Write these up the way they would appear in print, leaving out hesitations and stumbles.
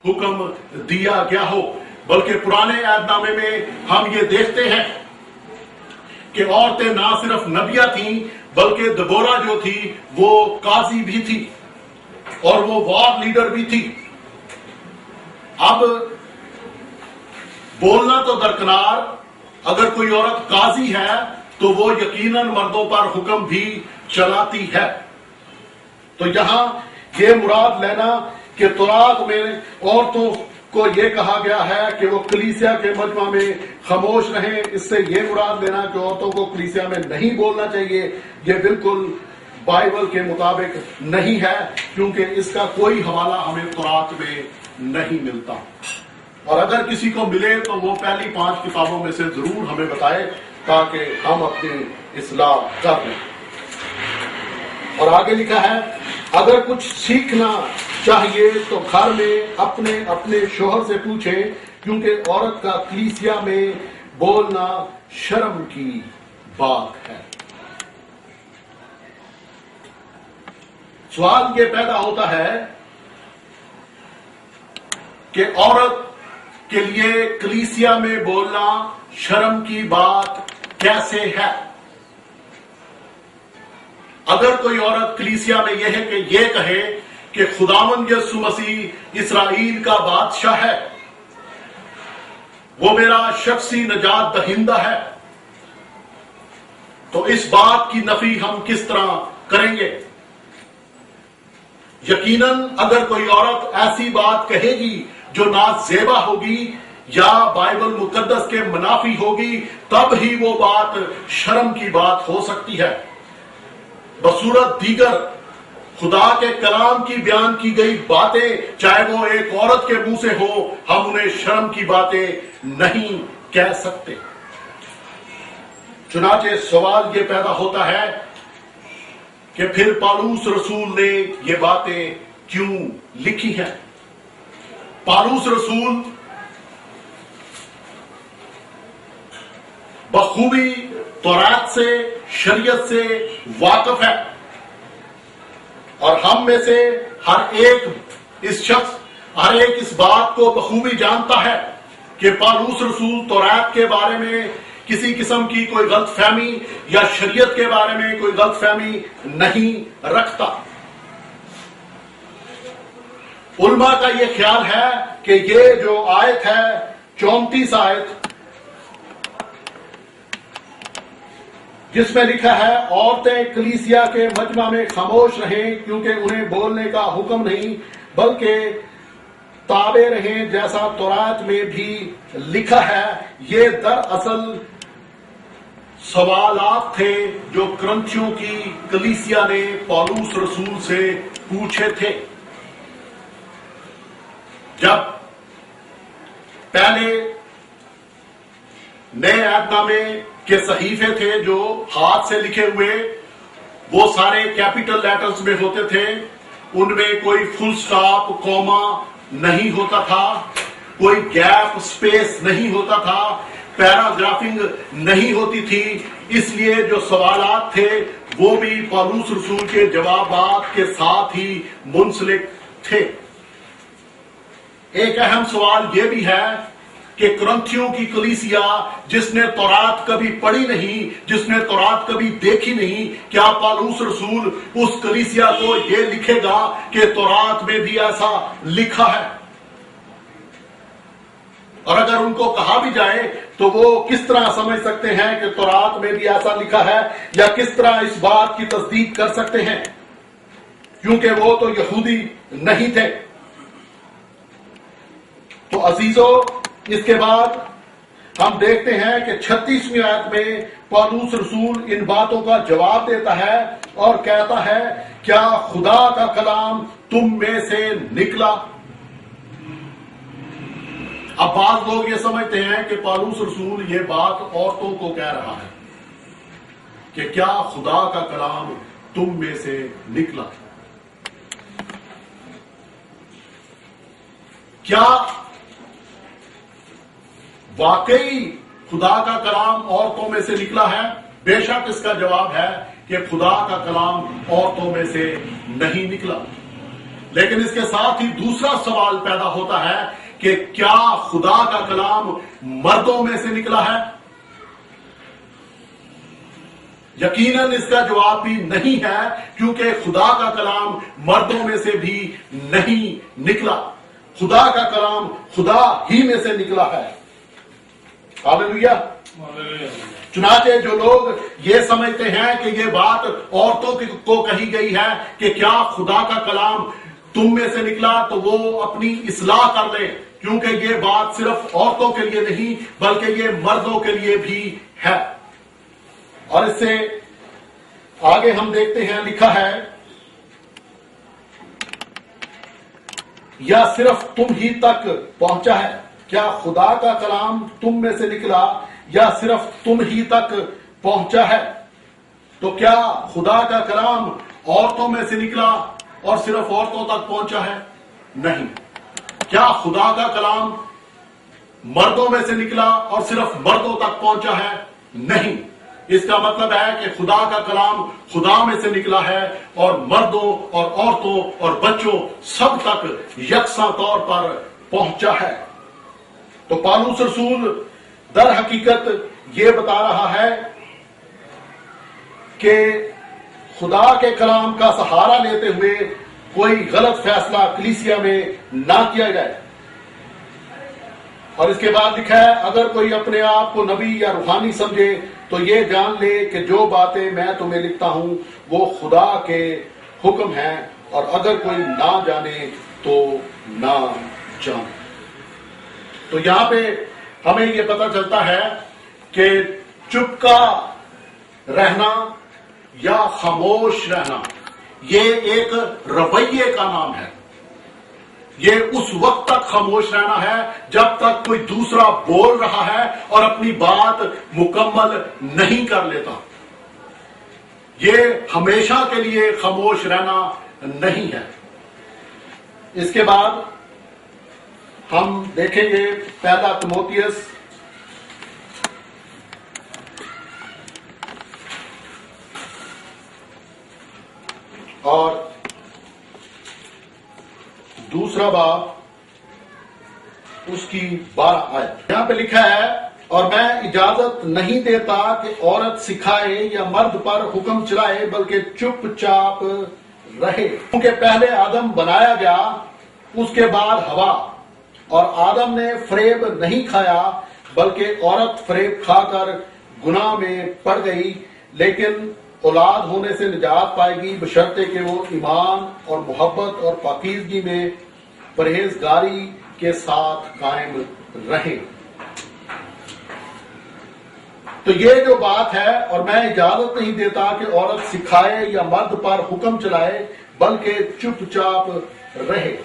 حکم دیا گیا ہو، بلکہ پرانے عہد نامے میں ہم یہ دیکھتے ہیں کہ عورتیں نہ صرف نبیہ تھیں بلکہ دبورہ جو تھی وہ قاضی بھی تھی اور وہ وار لیڈر بھی تھی۔ اب بولنا تو درکنار، اگر کوئی عورت قاضی ہے تو وہ یقیناً مردوں پر حکم بھی چلاتی ہے۔ تو یہاں یہ مراد لینا کہ تورات میں عورتوں کو یہ کہا گیا ہے کہ وہ کلیسیا کے مجمع میں خاموش رہیں، اس سے یہ مراد لینا کہ عورتوں کو کلیسیا میں نہیں بولنا چاہیے، یہ بالکل بائبل کے مطابق نہیں ہے، کیونکہ اس کا کوئی حوالہ ہمیں تورات میں نہیں ملتا، اور اگر کسی کو ملے تو وہ پہلی 5 کتابوں میں سے ضرور ہمیں بتائے تاکہ ہم اپنی اصلاح کر لیں۔ اور آگے لکھا ہے اگر کچھ سیکھنا چاہیے تو گھر میں اپنے اپنے شوہر سے پوچھیں، کیونکہ عورت کا کلیسیا میں بولنا شرم کی بات ہے۔ سوال یہ پیدا ہوتا ہے کہ عورت کے لیے کلیسیا میں بولنا شرم کی بات کیسے ہے؟ اگر کوئی عورت کلیسیا میں یہ کہے کہ خداوند یسوع مسیح اسرائیل کا بادشاہ ہے، وہ میرا شخصی نجات دہندہ ہے، تو اس بات کی نفی ہم کس طرح کریں گے؟ یقیناً اگر کوئی عورت ایسی بات کہے گی جو نازیبا ہوگی یا بائبل مقدس کے منافی ہوگی، تب ہی وہ بات شرم کی بات ہو سکتی ہے۔ بصورت دیگر خدا کے کلام کی بیان کی گئی باتیں چاہے وہ ایک عورت کے منہ سے ہو، ہم انہیں شرم کی باتیں نہیں کہہ سکتے۔ چنانچہ سوال یہ پیدا ہوتا ہے کہ پھر پالوس رسول نے یہ باتیں کیوں لکھی ہیں؟ پالوس رسول بخوبی تورات سے، شریعت سے واقف ہے، اور ہم میں سے ہر ایک اس بات کو بخوبی جانتا ہے کہ پالوس رسول تورات کے بارے میں کسی قسم کی کوئی غلط فہمی یا شریعت کے بارے میں کوئی غلط فہمی نہیں رکھتا۔ علماء کا یہ خیال ہے کہ یہ جو آیت ہے 34 آیت، جس میں لکھا ہے عورتیں کلیسیا کے مجمع میں خاموش رہیں کیونکہ انہیں بولنے کا حکم نہیں بلکہ تابع رہیں جیسا تورات میں بھی لکھا ہے، یہ دراصل سوالات تھے جو کرنتھیوں کی کلیسیا نے پالوس رسول سے پوچھے تھے۔ جب پہلے نئے عہد نامے کے صحیفے تھے جو ہاتھ سے لکھے ہوئے، وہ سارے کیپٹل لیٹرز میں ہوتے تھے، ان میں کوئی فل سٹاپ کوما نہیں ہوتا تھا، کوئی گیپ سپیس نہیں ہوتا تھا، پیراگرافنگ نہیں ہوتی تھی، اس لیے جو سوالات تھے وہ بھی پالوس رسول کے جوابات کے ساتھ ہی منسلک تھے۔ ایک اہم سوال یہ بھی ہے کہ کرنتھیوں کی کلیسیا جس نے تورات کبھی پڑھی نہیں، جس نے تورات کبھی دیکھی نہیں، کیا پالوس رسول اس کلیسیا کو یہ لکھے گا کہ تورات میں بھی ایسا لکھا ہے؟ اور اگر ان کو کہا بھی جائے تو وہ کس طرح سمجھ سکتے ہیں کہ تورات میں بھی ایسا لکھا ہے، یا کس طرح اس بات کی تصدیق کر سکتے ہیں، کیونکہ وہ تو یہودی نہیں تھے۔ تو عزیزو، اس کے بعد ہم دیکھتے ہیں کہ 36ویں آیت میں پالوس رسول ان باتوں کا جواب دیتا ہے اور کہتا ہے کیا خدا کا کلام تم میں سے نکلا؟ اب بعض لوگ یہ سمجھتے ہیں کہ پالوس رسول یہ بات عورتوں کو کہہ رہا ہے کہ کیا خدا کا کلام تم میں سے نکلا؟ کیا واقعی خدا کا کلام عورتوں میں سے نکلا ہے؟ بے شک اس کا جواب ہے کہ خدا کا کلام عورتوں میں سے نہیں نکلا۔ لیکن اس کے ساتھ ہی دوسرا سوال پیدا ہوتا ہے کہ کیا خدا کا کلام مردوں میں سے نکلا ہے؟ یقیناً اس کا جواب بھی نہیں ہے، کیونکہ خدا کا کلام مردوں میں سے بھی نہیں نکلا، خدا کا کلام خدا ہی میں سے نکلا ہے۔ ہاللیلویا۔ چنانچہ جو لوگ یہ سمجھتے ہیں کہ یہ بات عورتوں کو کہی گئی ہے کہ کیا خدا کا کلام تم میں سے نکلا، تو وہ اپنی اصلاح کر لیں، کیونکہ یہ بات صرف عورتوں کے لیے نہیں بلکہ یہ مردوں کے لیے بھی ہے۔ اور اس سے آگے ہم دیکھتے ہیں، لکھا ہے یا صرف تم ہی تک پہنچا ہے؟ کیا خدا کا کلام تم میں سے نکلا یا صرف تم ہی تک پہنچا ہے؟ تو کیا خدا کا کلام عورتوں میں سے نکلا اور صرف عورتوں تک پہنچا ہے؟ نہیں۔ کیا خدا کا کلام مردوں میں سے نکلا اور صرف مردوں تک پہنچا ہے؟ نہیں۔ اس کا مطلب ہے کہ خدا کا کلام خدا میں سے نکلا ہے اور مردوں اور عورتوں اور بچوں سب تک یکساں طور پر پہنچا ہے۔ تو پالوس رسول در حقیقت یہ بتا رہا ہے کہ خدا کے کلام کا سہارا لیتے ہوئے کوئی غلط فیصلہ کلیسیا میں نہ کیا جائے۔ اور اس کے بعد لکھا ہے، اگر کوئی اپنے آپ کو نبی یا روحانی سمجھے تو یہ جان لے کہ جو باتیں میں تمہیں لکھتا ہوں وہ خدا کے حکم ہیں، اور اگر کوئی نہ جانے تو نہ جانے۔ تو یہاں پہ ہمیں یہ پتہ چلتا ہے کہ چپ کا رہنا یا خاموش رہنا یہ ایک رویے کا نام ہے۔ یہ اس وقت تک خاموش رہنا ہے جب تک کوئی دوسرا بول رہا ہے اور اپنی بات مکمل نہیں کر لیتا۔ یہ ہمیشہ کے لیے خاموش رہنا نہیں ہے۔ اس کے بعد ہم دیکھیں گے پہلا تیموتھیوس اور دوسرا باب اس کی 12 آیت۔ یہاں پہ لکھا ہے، اور میں اجازت نہیں دیتا کہ عورت سکھائے یا مرد پر حکم چلائے بلکہ چپ چاپ رہے، کیونکہ پہلے آدم بنایا گیا، اس کے بعد ہوا، اور آدم نے فریب نہیں کھایا بلکہ عورت فریب کھا کر گناہ میں پڑ گئی، لیکن اولاد ہونے سے نجات پائے گی بشرطے کہ وہ ایمان اور محبت اور پاکیزگی میں پرہیزگاری کے ساتھ قائم رہیں۔ تو یہ جو بات ہے، اور میں اجازت نہیں دیتا کہ عورت سکھائے یا مرد پر حکم چلائے بلکہ چپ چاپ رہے۔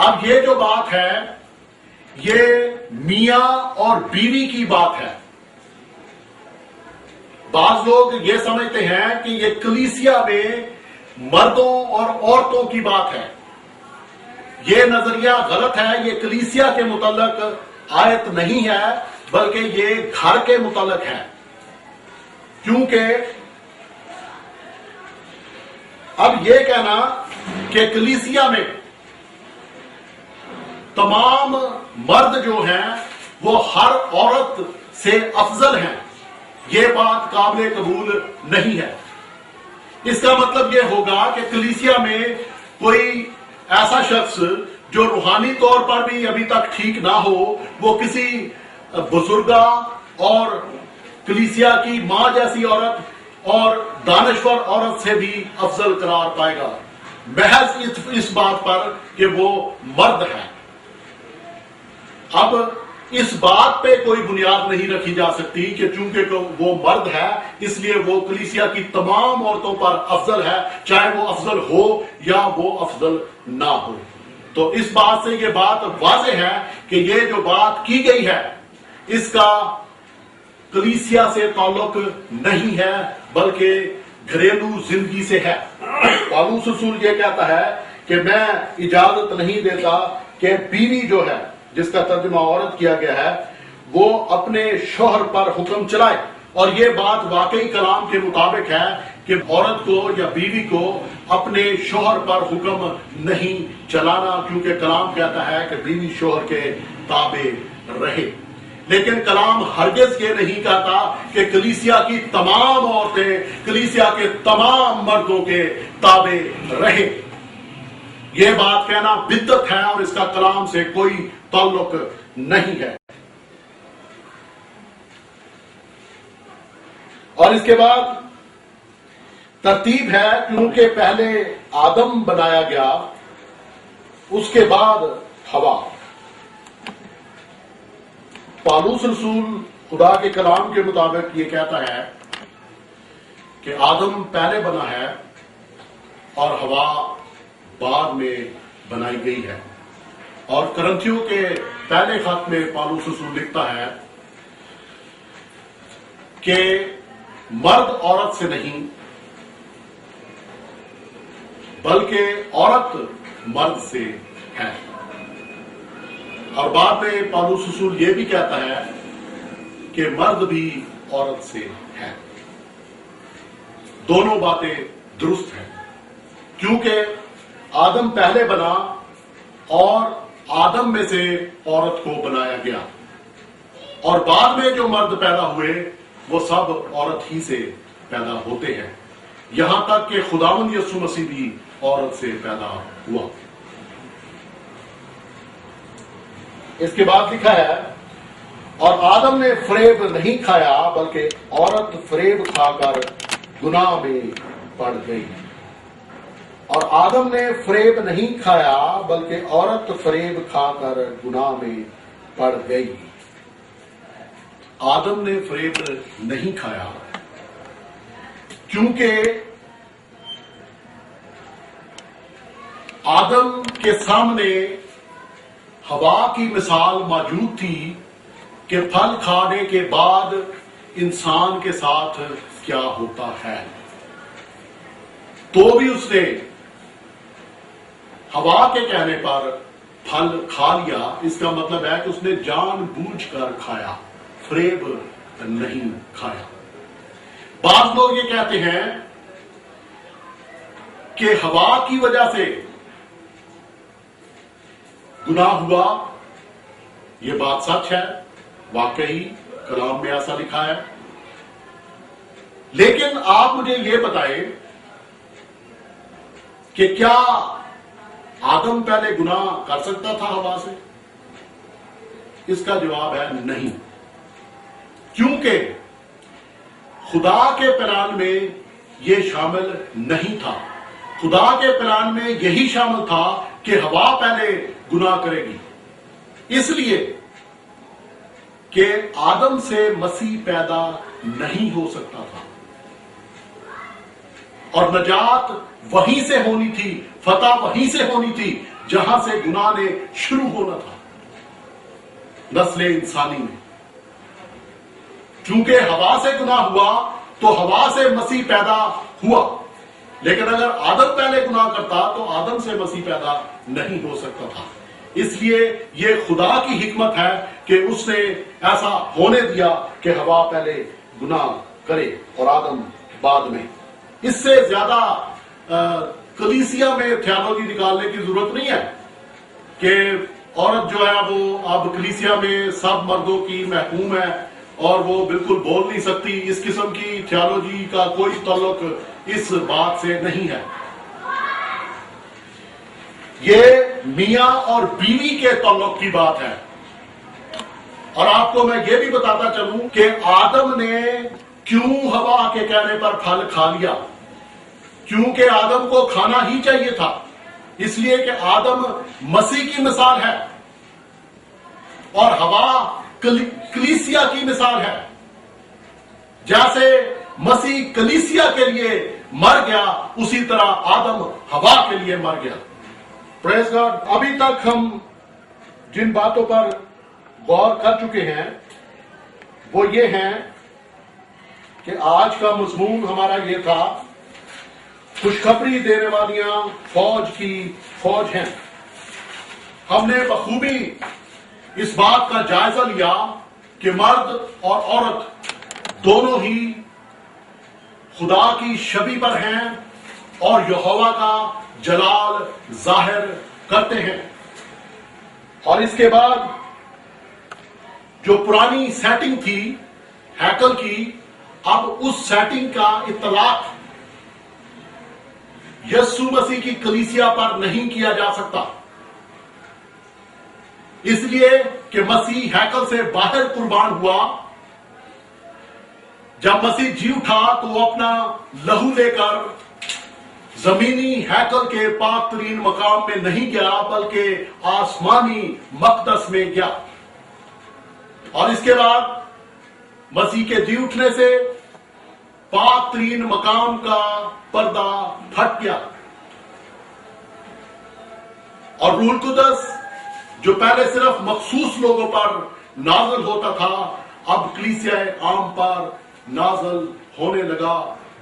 اب یہ جو بات ہے یہ میاں اور بیوی کی بات ہے۔ بعض لوگ یہ سمجھتے ہیں کہ یہ کلیسیا میں مردوں اور عورتوں کی بات ہے۔ یہ نظریہ غلط ہے۔ یہ کلیسیا کے متعلق آیت نہیں ہے بلکہ یہ گھر کے متعلق ہے، کیونکہ اب یہ کہنا کہ کلیسیا میں تمام مرد جو ہیں وہ ہر عورت سے افضل ہیں، یہ بات قابل قبول نہیں ہے۔ اس کا مطلب یہ ہوگا کہ کلیسیا میں کوئی ایسا شخص جو روحانی طور پر بھی ابھی تک ٹھیک نہ ہو، وہ کسی بزرگہ اور کلیسیا کی ماں جیسی عورت اور دانشور عورت سے بھی افضل قرار پائے گا، محض اس بات پر کہ وہ مرد ہے۔ اب اس بات پہ کوئی بنیاد نہیں رکھی جا سکتی کہ چونکہ وہ مرد ہے اس لیے وہ کلیسیا کی تمام عورتوں پر افضل ہے، چاہے وہ افضل ہو یا وہ افضل نہ ہو۔ تو اس بات سے یہ بات واضح ہے کہ یہ جو بات کی گئی ہے اس کا کلیسیا سے تعلق نہیں ہے بلکہ گھریلو زندگی سے ہے۔ پالوس رسول یہ کہتا ہے کہ میں اجازت نہیں دیتا کہ بیوی جو ہے، جس کا ترجمہ عورت کیا گیا ہے، وہ اپنے شوہر پر حکم چلائے، اور یہ بات واقعی کلام کے مطابق ہے کہ عورت کو یا بیوی کو اپنے شوہر پر حکم نہیں چلانا، کیونکہ کلام کہتا ہے کہ بیوی شوہر کے تابع رہے۔ لیکن کلام ہرگز یہ نہیں کہتا کہ کلیسیا کی تمام عورتیں کلیسیا کے تمام مردوں کے تابع رہے۔ یہ بات کہنا بدعت ہے اور اس کا کلام سے کوئی تعلق نہیں ہے۔ اور اس کے بعد ترتیب ہے، کیونکہ پہلے آدم بنایا گیا، اس کے بعد ہوا۔ پالوس رسول خدا کے کلام کے مطابق یہ کہتا ہے کہ آدم پہلے بنا ہے اور ہوا بعد میں بنائی گئی ہے۔ اور کرنتھیوں کے پہلے خط میں پالوس رسول لکھتا ہے کہ مرد عورت سے نہیں بلکہ عورت مرد سے ہے۔ اور بعد میں پالوس رسول یہ بھی کہتا ہے کہ مرد بھی عورت سے ہے۔ دونوں باتیں درست ہیں، کیونکہ آدم پہلے بنا اور آدم میں سے عورت کو بنایا گیا، اور بعد میں جو مرد پیدا ہوئے وہ سب عورت ہی سے پیدا ہوتے ہیں، یہاں تک کہ خداوند یسوع مسیح بھی عورت سے پیدا ہوا۔ اس کے بعد لکھا ہے، اور آدم نے فریب نہیں کھایا بلکہ عورت فریب کھا کر گناہ میں پڑ گئی۔ اور آدم نے فریب نہیں کھایا بلکہ عورت فریب کھا کر گناہ میں پڑ گئی۔ آدم نے فریب نہیں کھایا کیونکہ آدم کے سامنے ہوا کی مثال موجود تھی کہ پھل کھانے کے بعد انسان کے ساتھ کیا ہوتا ہے، تو بھی اس نے ہوا کے کہنے پر پھل کھا لیا۔ اس کا مطلب ہے کہ اس نے جان بوجھ کر کھایا، فریب نہیں کھایا۔ بعض لوگ یہ کہتے ہیں کہ ہوا کی وجہ سے گناہ ہوا۔ یہ بات سچ ہے، واقعی کلام میں ایسا لکھا ہے، لیکن آپ مجھے یہ بتائیں کہ کیا آدم پہلے گناہ کر سکتا تھا ہوا سے؟ اس کا جواب ہے نہیں، کیونکہ خدا کے پلان میں یہ شامل نہیں تھا۔ خدا کے پلان میں یہی شامل تھا کہ ہوا پہلے گناہ کرے گی، اس لیے کہ آدم سے مسیح پیدا نہیں ہو سکتا تھا، اور نجات وہیں سے ہونی تھی، فتح وہیں سے ہونی تھی جہاں سے گناہ نے شروع ہونا تھا، نسل انسانی میں۔ چونکہ ہوا سے گناہ ہوا تو ہوا سے مسیح پیدا ہوا، لیکن اگر آدم پہلے گناہ کرتا تو آدم سے مسیح پیدا نہیں ہو سکتا تھا۔ اس لیے یہ خدا کی حکمت ہے کہ اس نے ایسا ہونے دیا کہ ہوا پہلے گناہ کرے اور آدم بعد میں۔ اس سے زیادہ کلیسیا میں تھیالوجی نکالنے کی ضرورت نہیں ہے کہ عورت جو ہے وہ اب کلیسیا میں سب مردوں کی محکوم ہے اور وہ بالکل بول نہیں سکتی۔ اس قسم کی تھیالوجی کا کوئی تعلق اس بات سے نہیں ہے۔ یہ میاں اور بیوی کے تعلق کی بات ہے۔ اور آپ کو میں یہ بھی بتاتا چلوں کہ آدم نے کیوں ہوا کے کہنے پر پھل کھا لیا؟ کیونکہ آدم کو کھانا ہی چاہیے تھا، اس لیے کہ آدم مسیح کی مثال ہے اور ہوا کلیسیا کی مثال ہے۔ جیسے مسیح کلیسیا کے لیے مر گیا، اسی طرح آدم ہوا کے لیے مر گیا۔ پریز گاڈ۔ ابھی تک ہم جن باتوں پر غور کر چکے ہیں وہ یہ ہیں کہ آج کا مضمون ہمارا یہ تھا، خوشخبری دینے والیاں فوج کی فوج ہیں۔ ہم نے بخوبی اس بات کا جائزہ لیا کہ مرد اور عورت دونوں ہی خدا کی شبیہ پر ہیں اور یہوہ کا جلال ظاہر کرتے ہیں۔ اور اس کے بعد جو پرانی سیٹنگ تھی ہیکل کی، اب اس سیٹنگ کا اطلاق یسوع مسیح کی کلیسیا پر نہیں کیا جا سکتا، اس لیے کہ مسیح ہیکل سے باہر قربان ہوا۔ جب مسیح جی اٹھا تو وہ اپنا لہو لے کر زمینی ہیکل کے پاک ترین مقام میں نہیں گیا، بلکہ آسمانی مقدس میں گیا۔ اور اس کے بعد مسیح کے جی اٹھنے سے پاک ترین مقام کا پردہ پھٹ گیا، اور روح القدس جو پہلے صرف مخصوص لوگوں پر نازل ہوتا تھا، اب کلیسیا عام پر نازل ہونے لگا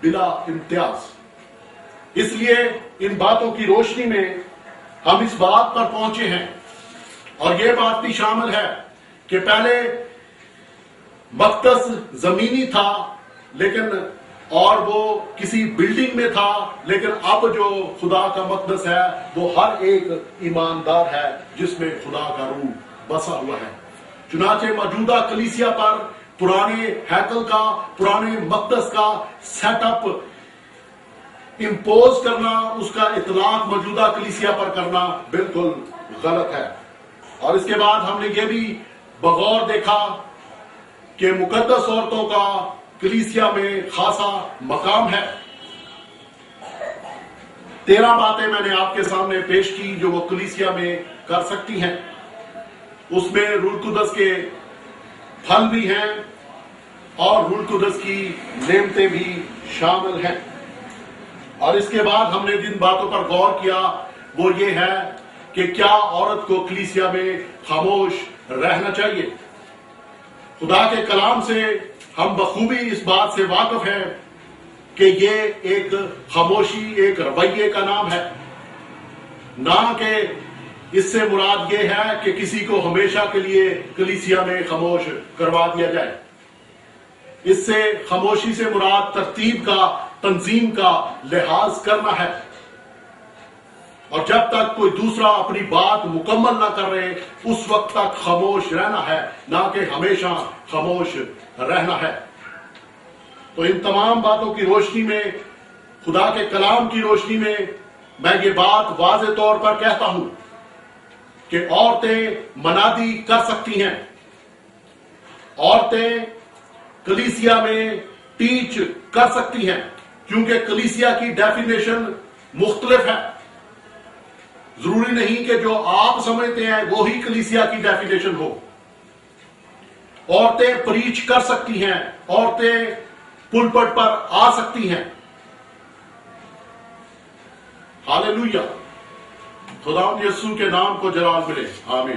بلا امتیاز۔ اس لیے ان باتوں کی روشنی میں ہم اس بات پر پہنچے ہیں، اور یہ بات بھی شامل ہے کہ پہلے مقدس زمینی تھا لیکن اور وہ کسی بلڈنگ میں تھا، لیکن اب جو خدا کا مقدس ہے وہ ہر ایک ایماندار ہے جس میں خدا کا روح بسا ہوا ہے۔ چنانچہ موجودہ کلیسیا پر پرانے ہیکل کا، پرانے مقدس کا سیٹ اپ امپوز کرنا، اس کا اطلاق موجودہ کلیسیا پر کرنا بالکل غلط ہے۔ اور اس کے بعد ہم نے یہ بھی بغور دیکھا کہ مقدس عورتوں کا کلیسیا میں خاصا مقام ہے۔ 13 باتیں میں نے آپ کے سامنے پیش کی جو وہ کلیسیا میں کر سکتی ہیں۔ اس میں روح القدس کے پھل بھی ہیں اور روح القدس کی نعمتیں بھی شامل ہیں۔ اور اس کے بعد ہم نے جن باتوں پر غور کیا وہ یہ ہے کہ کیا عورت کو کلیسیا میں خاموش رہنا چاہیے۔ خدا کے کلام سے ہم بخوبی اس بات سے واقف ہیں کہ یہ ایک خاموشی، ایک رویے کا نام ہے، نہ کہ اس سے مراد یہ ہے کہ کسی کو ہمیشہ کے لیے کلیسیا میں خاموش کروا دیا جائے۔ اس سے خاموشی سے مراد ترتیب کا، تنظیم کا لحاظ کرنا ہے، اور جب تک کوئی دوسرا اپنی بات مکمل نہ کر رہے اس وقت تک خاموش رہنا ہے، نہ کہ ہمیشہ خاموش رہنا ہے۔ تو ان تمام باتوں کی روشنی میں، خدا کے کلام کی روشنی میں، میں یہ بات واضح طور پر کہتا ہوں کہ عورتیں منادی کر سکتی ہیں، عورتیں کلیسیا میں ٹیچ کر سکتی ہیں، کیونکہ کلیسیا کی ڈیفینیشن مختلف ہے۔ ضروری نہیں کہ جو آپ سمجھتے ہیں وہی کلیسیا کی ڈیفینیشن ہو۔ عورتیں پریچ کر سکتی ہیں، عورتیں پلپٹ پر آ سکتی ہیں۔ ہاللویا، خدا یسوع کے نام کو جلال ملے، آمین۔